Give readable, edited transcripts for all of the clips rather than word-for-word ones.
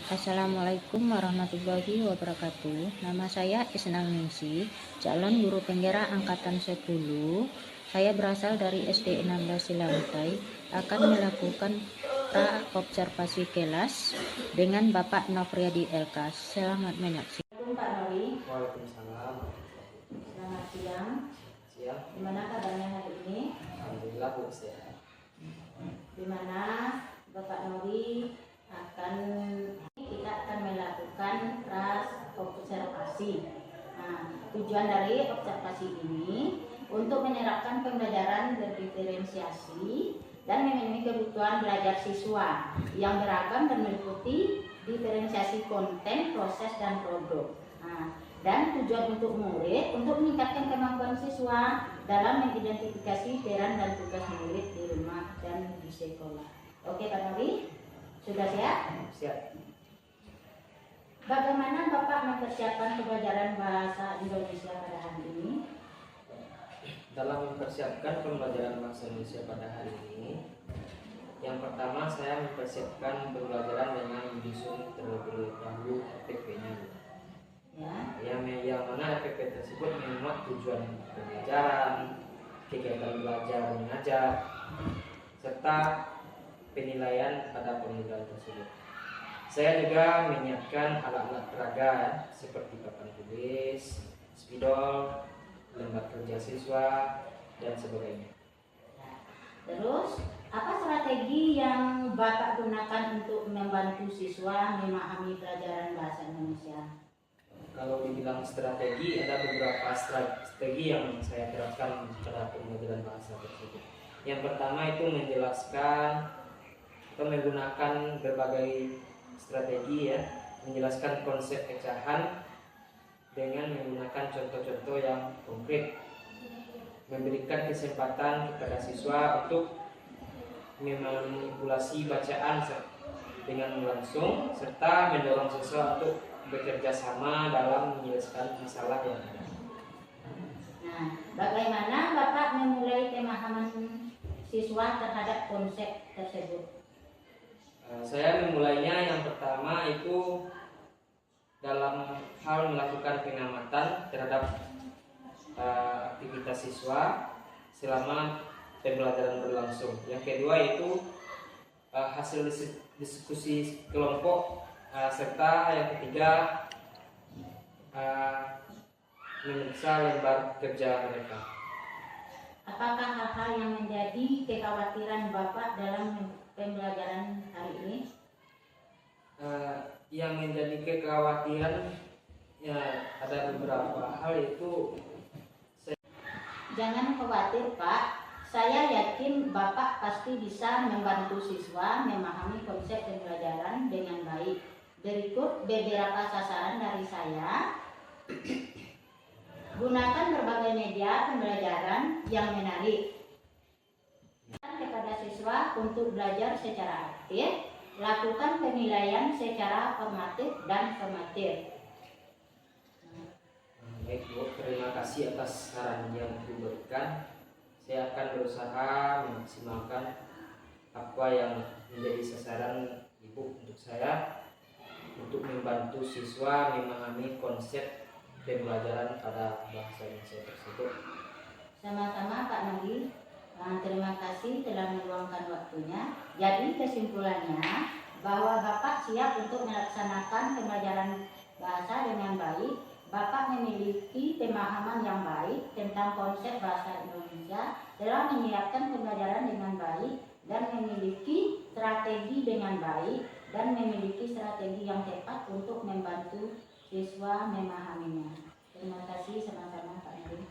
Assalamualaikum warahmatullahi wabarakatuh. Nama saya Isnang Ningsi, calon guru penggerak angkatan 10. Saya berasal dari SD 16 Silantai, akan melakukan pra-observasi kelas dengan Bapak Nofriyadi Elkas. Selamat menyaksikan. Pak Nori. Waalaikumsalam. Selamat siang. Siang. Gimana kabarnya hari ini? Alhamdulillah Bu, sehat. Dimana Bapak Nori kita akan melakukan observasi. Tujuan dari observasi ini untuk menerapkan pembelajaran berdiferensiasi dan memenuhi kebutuhan belajar siswa yang beragam dan meliputi diferensiasi konten, proses, dan produk. Dan tujuan untuk murid untuk meningkatkan kemampuan siswa dalam mengidentifikasi peran dan tugas murid di rumah dan di sekolah. Oke Pak Nori? Sudah siap? Siap. Bagaimana Bapak mempersiapkan pembelajaran bahasa Indonesia pada hari ini? Dalam mempersiapkan pembelajaran bahasa Indonesia pada hari ini, yang pertama saya mempersiapkan pembelajaran dengan menyusun terlebih dahulu RPP-nya. Yang mana RPP tersebut memuat tujuan pembelajaran, kegiatan belajar mengajar, serta penilaian pada pembelajaran tersebut. Saya juga menyiapkan alat-alat peraga seperti papan tulis, spidol, lembar kerja siswa, dan sebagainya. Terus, apa strategi yang Bapak gunakan untuk membantu siswa memahami pelajaran bahasa Indonesia? Kalau dibilang strategi, ada beberapa strategi yang saya terapkan pada pembelajaran bahasa tersebut. Yang pertama itu menjelaskan atau menggunakan berbagai strategi menjelaskan konsep pecahan dengan menggunakan contoh-contoh yang konkret, memberikan kesempatan kepada siswa untuk memanipulasi bacaan dengan langsung, serta mendorong siswa untuk bekerja sama dalam menyelesaikan masalah yang ada. Bagaimana Bapak memulai pemahaman siswa terhadap konsep tersebut? Saya memulainya yang pertama itu dalam hal melakukan pengamatan terhadap aktivitas siswa selama pembelajaran berlangsung. Yang kedua itu hasil diskusi kelompok, serta yang ketiga memeriksa lembar kerja mereka. Apakah hal-hal yang menjadi kekhawatiran Bapak dalam pembelajaran hari ini? Yang menjadi kekhawatiran ada beberapa hal itu. Jangan khawatir Pak, saya yakin Bapak pasti bisa membantu siswa memahami konsep pembelajaran dengan baik. Berikut beberapa sasaran dari saya. Gunakan berbagai media pembelajaran yang menarik kepada siswa untuk belajar secara aktif, lakukan penilaian secara formatif dan formatif. Baik Bu, terima kasih atas saran yang diberikan. Saya akan berusaha memaksimalkan apa yang menjadi sasaran Ibu untuk saya, untuk membantu siswa memahami konsep pembelajaran pada bahasa Indonesia tersebut. Sama-sama Pak Nadi. Terima kasih telah meluangkan waktunya. Jadi kesimpulannya bahwa Bapak siap untuk melaksanakan pembelajaran bahasa dengan baik. Bapak memiliki pemahaman yang baik tentang konsep bahasa Indonesia, telah menyiapkan pembelajaran dengan baik dan memiliki strategi dengan baik dan memiliki strategi yang tepat untuk membantu siswa memahaminya. Terima kasih sama-sama Pak Nadi.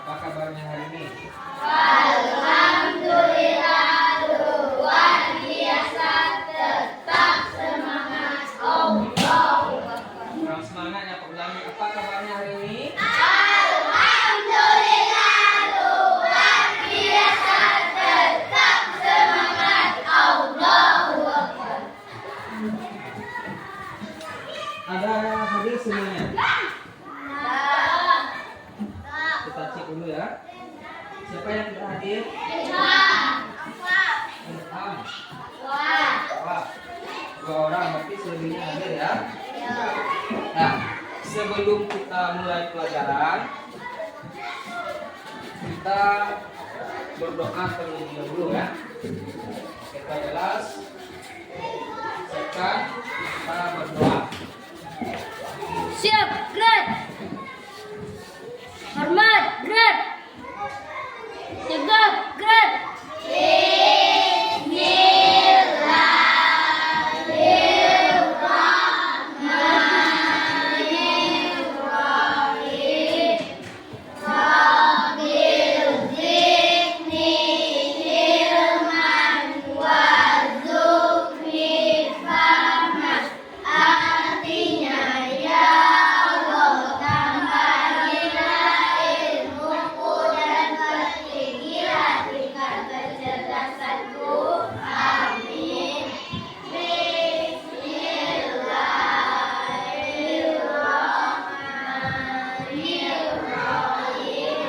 Apa kabarnya hari ini? Alhamdulillah luar biasa, tetap semangat Allah. Kurang semangat ya Pak ulangi. Apa kabarnya hari ini? Alhamdulillah luar biasa, tetap semangat Allahu Akbar. Ada hadir semuanya? Kita cek dulu ya. Siapa yang tidak hadir? Ilham. Wah, 2 orang, berarti selebihnya hadir ya. Nah, sebelum kita mulai pelajaran, kita berdoa terlebih dahulu ya. Kita jelas, siapkan, kita berdoa. Siap, gerak. Hormat, gerak. Tegap, gerak. Artinya ya Allah tambahilah ilmuku dan pertinggilah tingkat kecerdasanku. Amin. Bismillahirrahmanirrahim.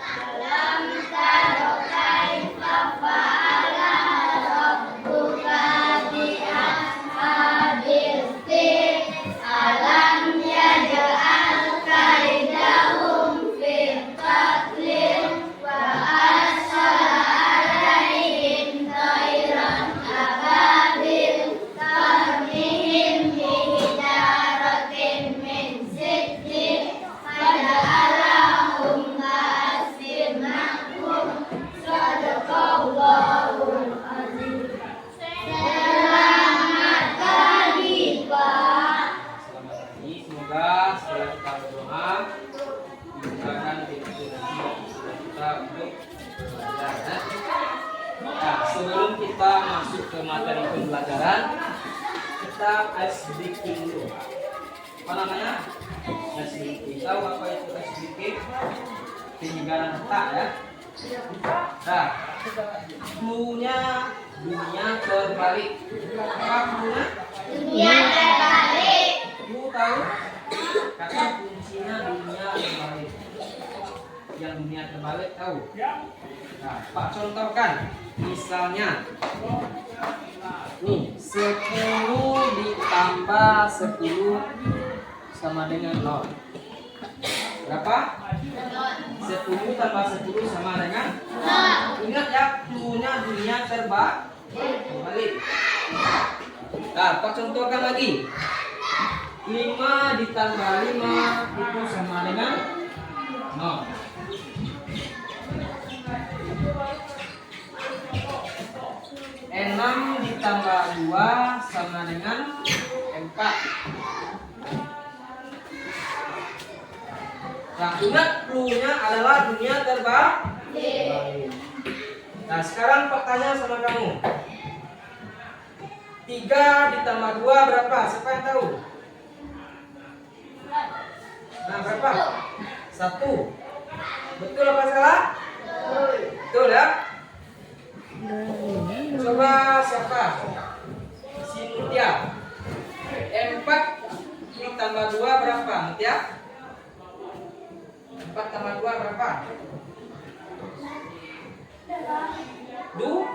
Alam tara kaifa fa'ala rabbuka bi ashabil fil. Alam yaj'al kaidahum fil tadlil wa arsala alaihim tayran ababil tarmihim bihijaratin min sijil faja'alahum ka'asfin ma'kul. Sadaqallahul azim. Selamat pagi, Pak. Selamat pagi, semoga setelah kita berdoa dimudahkan pintu rezeki kita untuk belajar ya. Nah, sebelum kita masuk ke materi pembelajaran, kita SDK dulu. Apa namanya? SDK. Tahu apa itu SDK? Penyegaran otak ya. Nah, clue-nya dunia terbalik. Apa clue-nya? Dunia terbalik. Lu tahu kata kuncinya dunia terbalik. Yang dunia terbalik tahu? Nah, Pak contohkan. Misalnya nih 10 ditambah 10 sama dengan 0. Berapa? 10 tambah 10 sama dengan 0. Ingat ya, clue-nya dunia terbalik. Nah, Pak contohkan lagi. 5 ditambah 5 itu sama dengan 0. 6 ditambah 2 sama dengan 4. Nah, ingat clue-nya adalah dunia terbalik. Nah, sekarang Pak tanya sama kamu. 3 ditambah 2 berapa? Siapa yang tahu? Nah, berapa? 1. Betul apa salah? Betul ya? Coba siapa? Si Mutia. 4 ditambah 2 berapa? Mutia? 4 tambah 2 berapa? 2.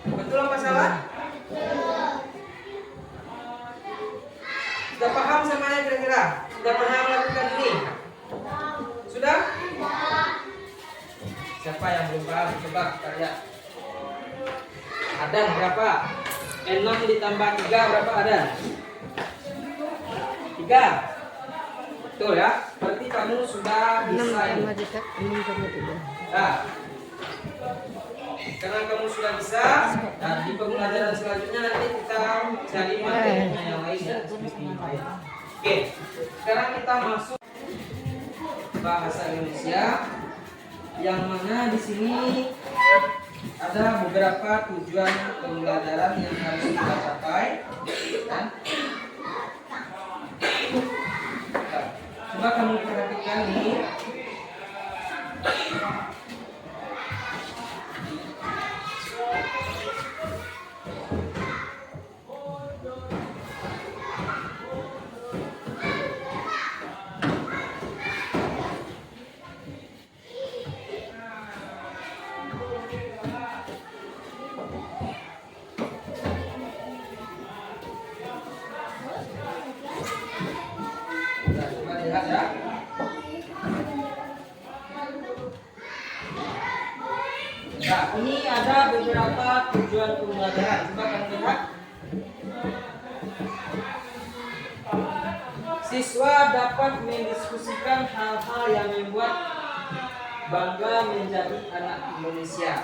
Betul apa salah? Sudah paham semuanya kira-kira? Sudah pernah melakukan ini? Sudah? Siapa yang belum paham? Coba kita lihat. Adan berapa? 6 ditambah 3 berapa Adan? 3. Betul ya? Berarti kamu sudah bisa ini. Nah, karena kamu sudah bisa, dan di pembelajaran selanjutnya nanti kita cari materinya yang lain ya. Oke, sekarang kita masuk bahasa Indonesia, yang mana di sini ada beberapa tujuan pembelajaran yang harus kita capai. Nah, coba kamu perhatikan ini. Nah, coba lihat ya. Nah, ini ada beberapa tujuan pembelajaran. Coba kamu lihat. Siswa dapat mendiskusikan hal-hal yang membuat bangga menjadi anak Indonesia.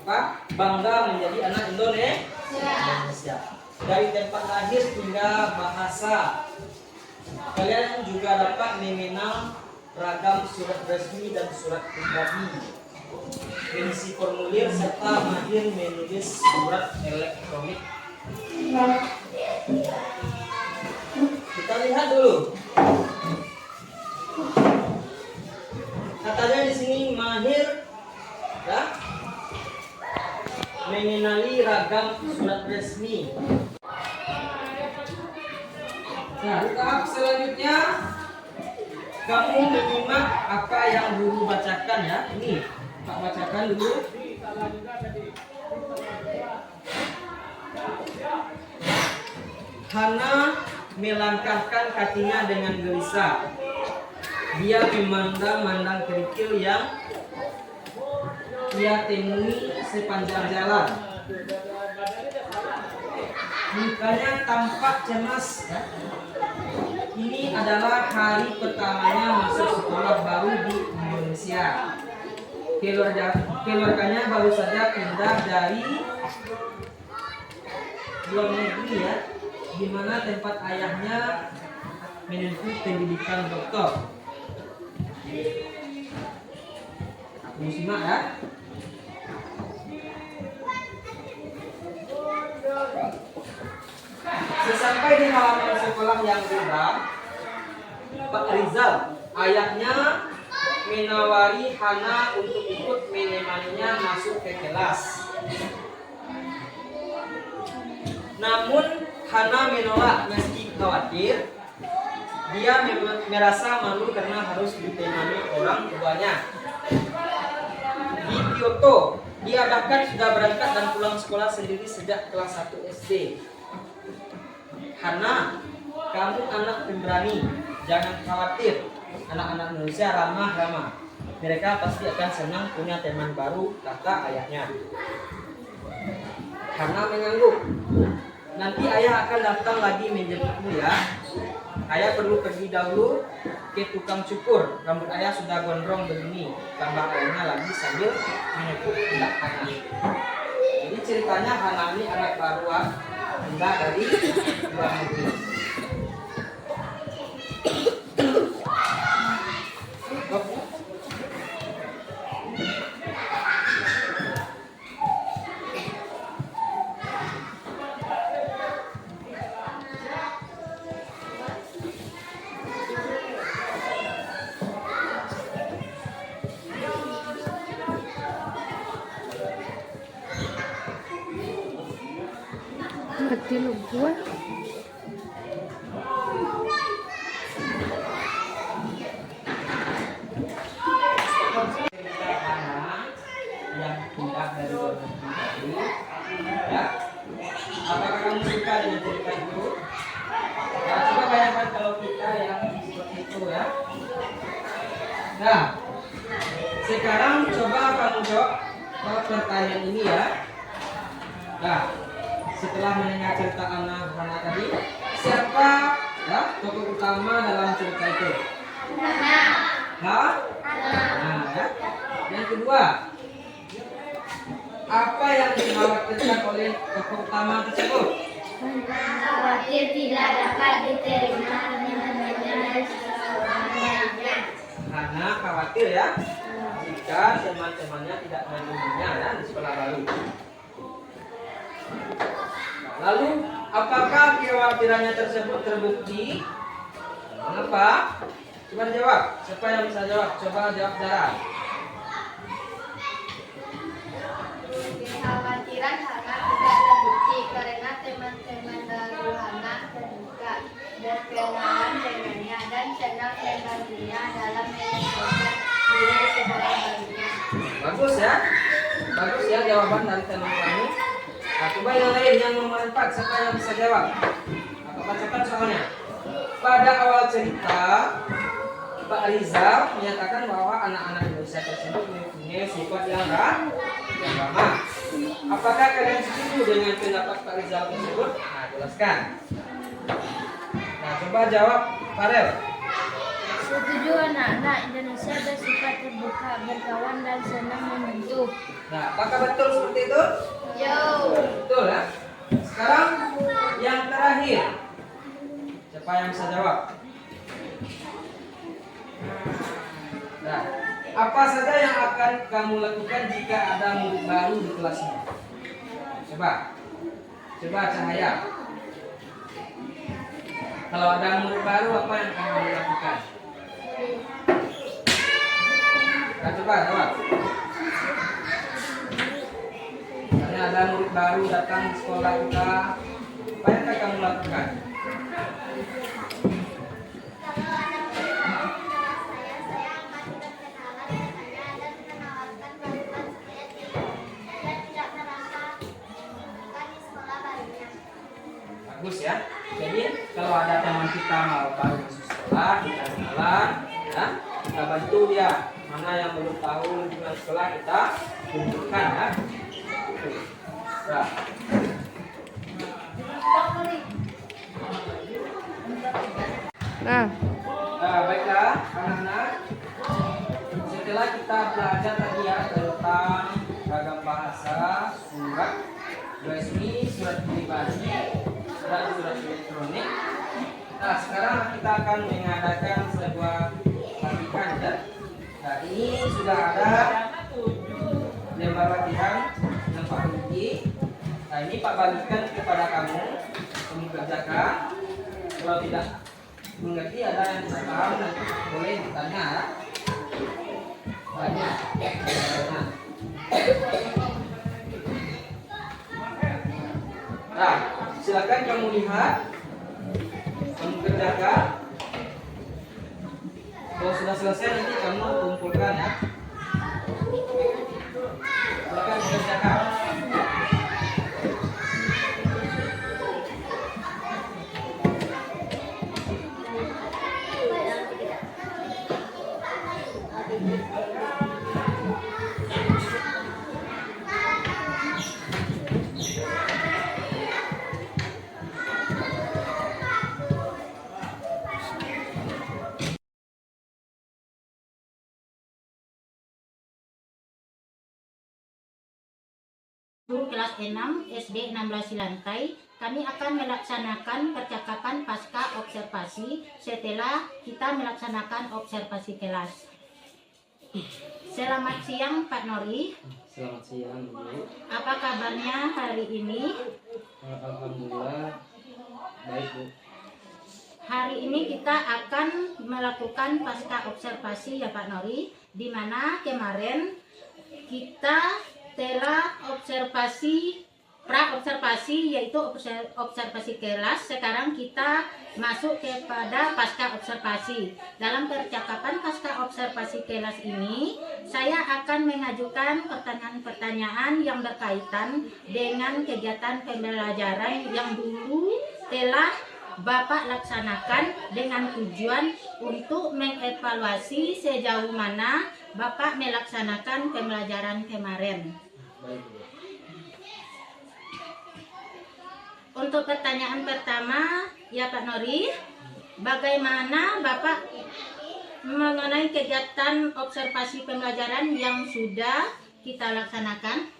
Apa? Bangga menjadi anak Indonesia. Dari tempat lahir hingga bahasa. Kalian juga dapat mengenal ragam surat resmi dan surat pribadi, mengisi formulir serta mahir menulis surat elektronik. Kita lihat dulu. Katanya di sini mahir, ya, mengenali ragam surat resmi. Nah, tahap selanjutnya kamu menyimak apa yang guru bacakan ya. Ini Pak bacakan dulu. Hana melangkahkan kakinya dengan gelisah. Dia memandang-mandang kerikil yang ia temui sepanjang jalan. Mukanya tampak cemas. Ini adalah hari pertamanya masuk sekolah baru di Indonesia. Keluarganya baru saja pindah dari luar negeri ya, di mana tempat ayahnya menempuh pendidikan doktor. Aku simak ya. Sesampai di halaman sekolah yang geram, Pak Rizal, ayahnya menawari Hana untuk ikut menemaninya masuk ke kelas. Namun Hana menolak meski khawatir. Dia merasa malu karena harus ditemani orang tuanya. Di Kyoto, dia bahkan sudah berangkat dan pulang sekolah sendiri sejak kelas 1 SD. Hana, kamu anak pemberani, jangan khawatir. Anak-anak Indonesia ramah-ramah. Mereka pasti akan senang punya teman baru, kata ayahnya. Hana mengangguk. Nanti ayah akan datang lagi menjemputmu ya. Ayah perlu pergi dahulu ke tukang cukur. Rambut ayah sudah gondrong begini, tambah ayahnya lagi sambil menepuk pundak Hana. Jadi ceritanya Hana ini anak baruan, pindah dari luar negeri. Mati lu gua. Yang pindah dari luar negeri tadi, ya. Apakah kamu suka dengan cerita itu? Nah, coba bayangkan kalau kita yang seperti itu ya. Nah, sekarang coba kamu jawab pertanyaan ini ya. Nah, setelah mendengar cerita Hana tadi, siapa ya tokoh utama dalam cerita itu? Hah? Nah, ya. Yang kedua, apa yang dikhawatirkan oleh tokoh utama tersebut? Khawatir tidak dapat diterima dengan dari seseorang lainnya. Hana khawatir ya jika teman-temannya tidak menemuinya ya di sekolah baru. Lalu apakah kekhawatirannya tersebut terbukti? Mengapa? Coba jawab. Siapa yang bisa jawab? Coba jawab Dara. Kekhawatiran Hana tidak terbukti karena teman-teman baru Hana terbuka, berkenalan dengannya dan senang membantunya dalam menyesuaikan diri di sekolah barunya. Bagus ya. Bagus ya jawaban dari teman kamu. Nah, coba yang lain yang nomor 4, siapa yang bisa jawab? Aku bacakan soalnya. Pada awal cerita, Pak Rizal menyatakan bahwa anak-anak Indonesia tersebut mempunyai sifat yang ramah. Apakah kalian setuju dengan pendapat Pak Rizal tersebut? Nah, jelaskan. Nah, coba jawab, Farel. Setuju, anak-anak Indonesia bersifat terbuka, berkawan dan senang membantu. Nah, apakah betul seperti itu? Yo. Betul ya. Sekarang yang terakhir, siapa yang bisa jawab? Nah, apa saja yang akan kamu lakukan jika ada murid baru di kelasmu? Coba Cahaya. Kalau ada murid baru, apa yang akan kamu lakukan? Nah, coba jawab. Misalnya ada murid baru datang di sekolah kita, apa yang akan kamu lakukan? Bagus ya. Jadi kalau ada teman kita mau baru masuk sekolah, kita kenalan, ya, kita bantu dia. Mana yang belum tahu lingkungan sekolah kita tunjukkan ya. Nah. Nah, baiklah anak-anak. Setelah kita belajar tadi ya tentang ragam bahasa, surat resmi, surat pribadi, dan surat elektronik. Nah, sekarang kita akan mengadakan sebuah latihan ya. Nah, ini sudah ada lembar latihan yang Pak Ruki. Nah, ini Pak bagikan kepada kamu kerjakan. Kalau tidak mengerti ada yang tidak paham nanti boleh ditanya ya. Banyak. Nah, silakan kamu lihat, kamu kerjakan. Kalau sudah selesai nanti kamu kumpulkan ya. Silakan kerjakan. Guru kelas 6 SD 16 Lantai, kami akan melaksanakan percakapan pasca observasi setelah kita melaksanakan observasi kelas. Selamat siang Pak Nori. Selamat siang Bu. Apa kabarnya hari ini? Alhamdulillah baik Bu. Hari ini kita akan melakukan pasca observasi ya Pak Nori, di mana kemarin kita telah observasi pra-observasi yaitu observasi kelas. Sekarang kita masuk kepada pasca observasi. Dalam percakapan pasca observasi kelas ini, saya akan mengajukan pertanyaan-pertanyaan yang berkaitan dengan kegiatan pembelajaran yang dulu telah Bapak laksanakan dengan tujuan untuk mengevaluasi sejauh mana Bapak melaksanakan pembelajaran kemarin. Untuk pertanyaan pertama, ya Pak Nori, bagaimana Bapak mengenai kegiatan observasi pembelajaran yang sudah kita laksanakan?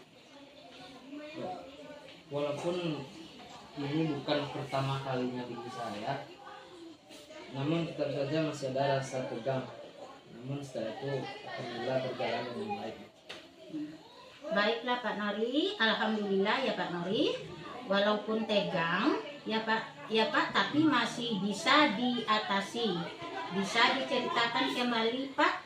Walaupun ini bukan pertama kalinya bagi saya, namun tetap saja masih ada rasa tegang namun setelah itu alhamdulillah berjalan dengan baik. Baiklah Pak Nori, alhamdulillah ya Pak Nori. Walaupun tegang ya Pak, tapi masih bisa diatasi. Bisa diceritakan kembali Pak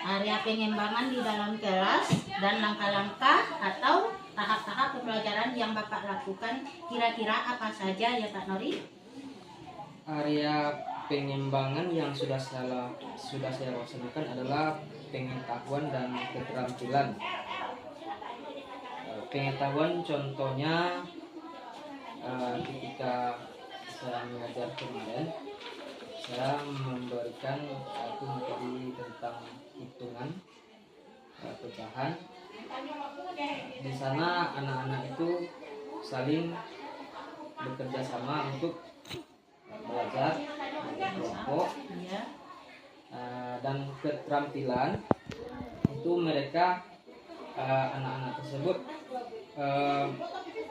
area pengembangan di dalam kelas dan langkah-langkah atau tahap-tahap pembelajaran yang Bapak lakukan kira-kira apa saja ya Pak Nori? Area pengembangan yang sudah saya laksanakan adalah pengetahuan dan keterampilan. Pengetahuan contohnya ketika saya mengajar kemarin, saya memberikan satu materi tentang hitungan pecahan. Di sana anak-anak itu saling bekerja sama untuk belajar kelompok, dan keterampilan itu mereka anak-anak tersebut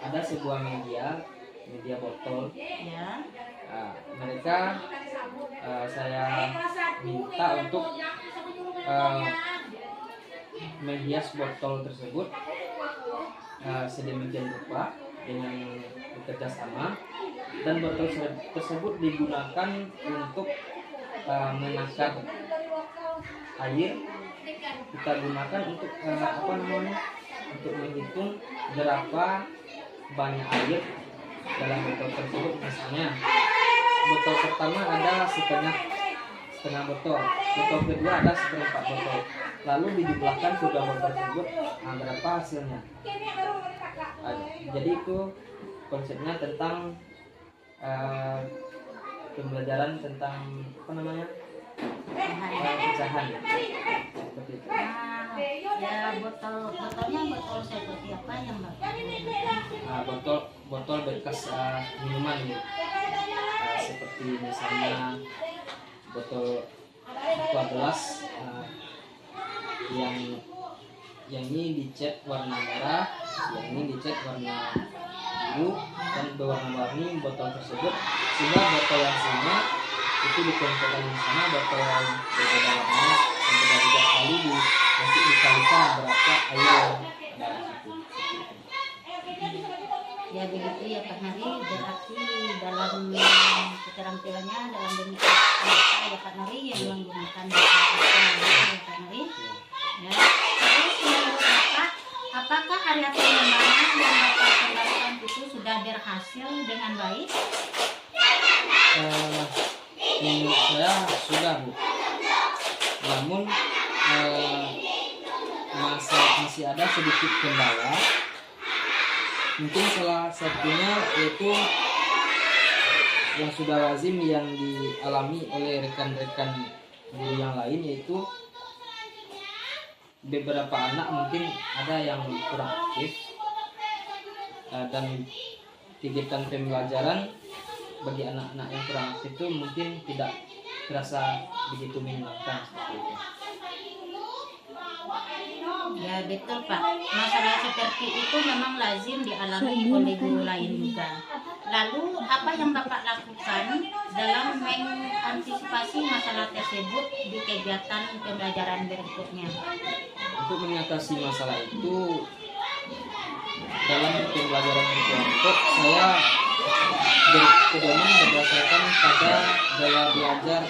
ada sebuah media botol. Mereka saya minta untuk menghias botol tersebut sedemikian rupa dengan bekerja sama, dan botol tersebut digunakan untuk menakar air. Kita gunakan untuk untuk menghitung berapa banyak air dalam botol tersebut. Misalnya botol pertama ada setengah botol, botol kedua ada seperempat botol, lalu dijumlahkan kedua botol tersebut, berapa hasilnya. Jadi itu konsepnya tentang pembelajaran tentang pecahan seperti itu. Ya botolnya botol seperti apa yang Bapak? Botol bekas minuman gitu. Seperti misalnya botol aqua gelas yang ini dicat warna merah, yang ini dicat warna biru dan berwarna-warni botol tersebut, sehingga botol yang sama itu dikelompokkan yang sama, botol yang berbeda warna yang berbeda kali nanti dikalikan berapa air yang ada di situ. Ya begitu ya Pak Nori, berarti dalam keterampilannya dalam bentuk ya Pak Nori yang menggunakan ya Pak Nori. Ya. Terus menurut Bapak, apakah area pengembangan yang Bapak kembangkan itu sudah berhasil dengan baik? Menurut saya sudah, Bu. Namun masih ada sedikit kendala. Mungkin salah satunya yaitu yang sudah lazim yang dialami oleh rekan-rekan guru yang lain, yaitu beberapa anak mungkin ada yang kurang aktif dan kegiatan pembelajaran bagi anak-anak yang kurang aktif itu mungkin tidak terasa begitu menyenangkan seperti itu. Ya betul Pak, masalah seperti itu memang lazim dialami oleh guru lain juga. Lalu apa yang Bapak lakukan dalam mengantisipasi masalah tersebut di kegiatan pembelajaran berikutnya? Untuk mengatasi masalah itu dalam pembelajaran kelompok, saya berpedoman berdasarkan pada gaya belajar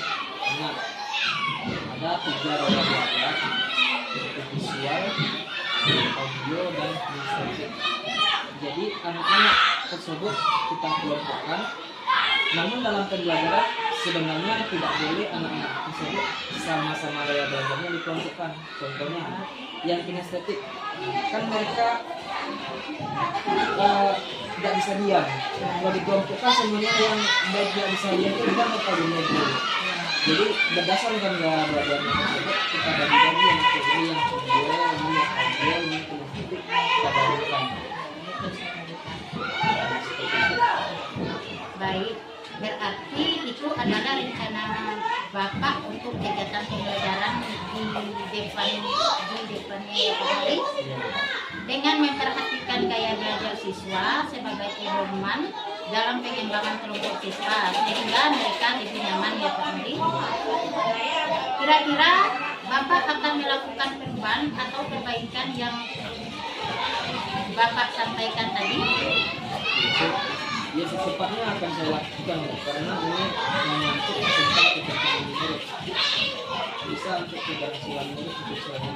anak. Ada 3 gaya belajar, yaitu visual, audio, dan kinestetik. Jadi anak-anak tersebut kita kelompokkan, namun dalam pembelajaran sebenarnya tidak boleh anak-anak tersebut sama-sama gaya belajarnya dikelompokkan. Contohnya yang kinestetik, kan mereka tidak bisa diam. Kalau dikelompokkan sebenarnya yang tidak bisa diam itu tidak bakal dulu. Jadi berdasarkan gaya belajarnya tersebut kita bagi-bagi yang teori, yang audio, ini kinestetik kita bagikan. Baik, berarti itu adalah rencana Bapak untuk kegiatan pembelajaran di depannya ya Pak Nori, dengan memperhatikan gaya belajar siswa sebagai pedoman dalam pengembangan kelompok siswa sehingga mereka lebih nyaman ya Pak Nori. Kira-kira Bapak akan melakukan perubahan atau perbaikan yang Bapak sampaikan tadi? Ya secepatnya akan saya lakukan karena ini menyangkut tentang kepentingan murid. Bisa untuk keberhasilan murid untuk saya.